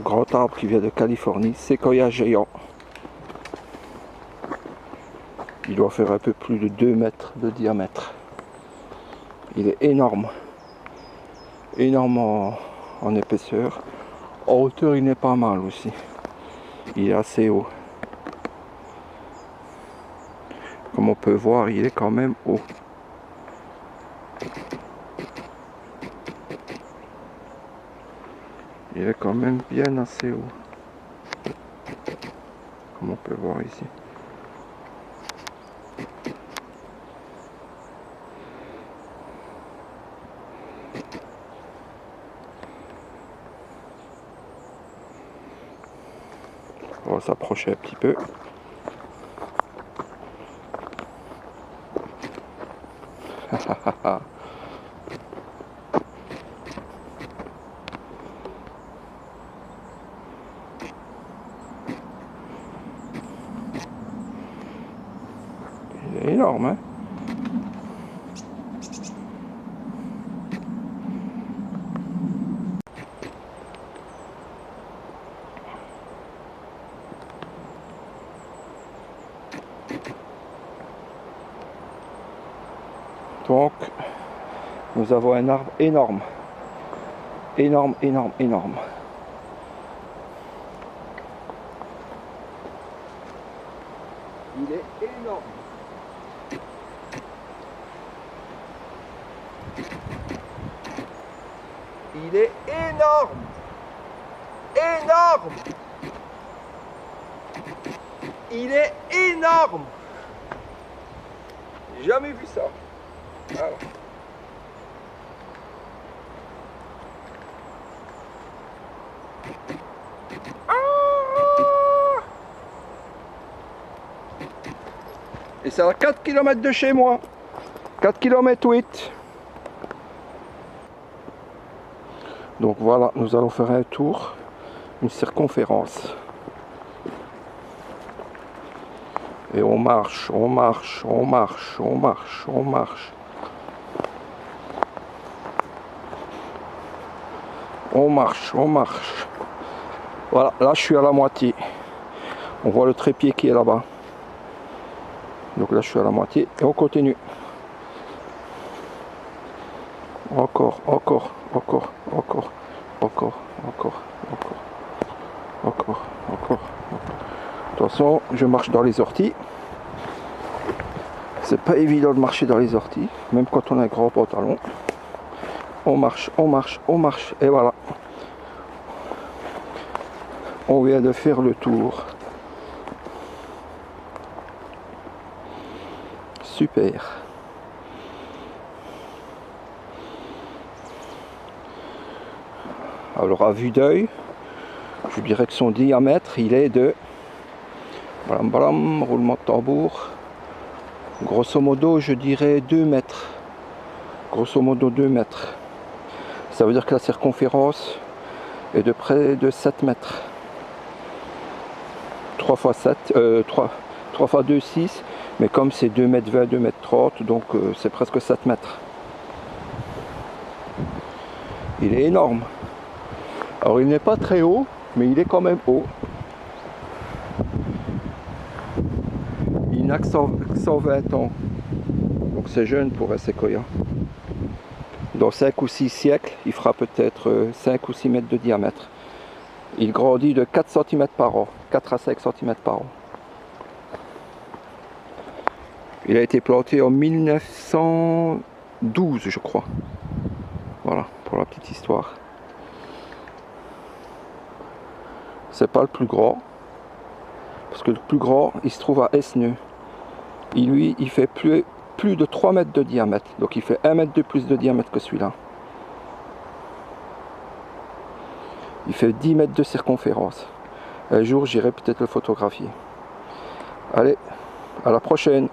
Grand arbre qui vient de Californie, séquoia géant. Il doit faire un peu plus de 2 mètres de diamètre. Il est énorme. Énorme en épaisseur. En hauteur, il n'est pas mal aussi. Il est assez haut. Comme on peut voir, il est quand même haut. Il est quand même bien assez haut. Comme on peut voir ici. On va s'approcher un petit peu. Il est énorme, hein? Donc, nous avons un arbre énorme. Énorme, énorme, énorme. Il est énorme. Il est énorme. Énorme. Il est énorme. J'ai jamais vu ça. Voilà. Et c'est à 4 km de chez moi. 4 km 8. Donc voilà, nous allons faire un tour, une circonférence. Et on marche, on marche, on marche, on marche, on marche. On marche, on marche. Voilà, là je suis à la moitié. On voit le trépied qui est là-bas. Donc là je suis à la moitié et on continue. Encore, encore, encore, encore, encore, encore, encore, encore, encore. Attention, je marche dans les orties. C'est pas évident de marcher dans les orties, même quand on a un grand pantalon. On marche, on marche, on marche, et voilà. On vient de faire le tour. Super. Alors à vue d'œil, je dirais que son diamètre, il est de... Blam blam, roulement de tambour. Grosso modo, je dirais 2 mètres. Grosso modo 2 mètres. Ça veut dire que la circonférence est de près de 7 mètres. 3 x 7, 3 x 2, 6. Mais comme c'est 2 mètres 20, 2 mètres 30, donc c'est presque 7 mètres. Il est énorme. Alors il n'est pas très haut, mais il est quand même haut. Il n'a que 120 ans. Donc c'est jeune pour un séquoia. Dans 5 ou 6 siècles, il fera peut-être 5 ou 6 mètres de diamètre. Il grandit de 4 cm par an. 4 à 5 cm par an. Il a été planté en 1912, je crois. Voilà, pour la petite histoire. C'est pas le plus grand. Parce que le plus grand, il se trouve à Esneux. Et lui, il fait plus de 3 mètres de diamètre. Donc il fait 1 mètre de plus de diamètre que celui-là. Il fait 10 mètres de circonférence. Un jour, j'irai peut-être le photographier. Allez, à la prochaine.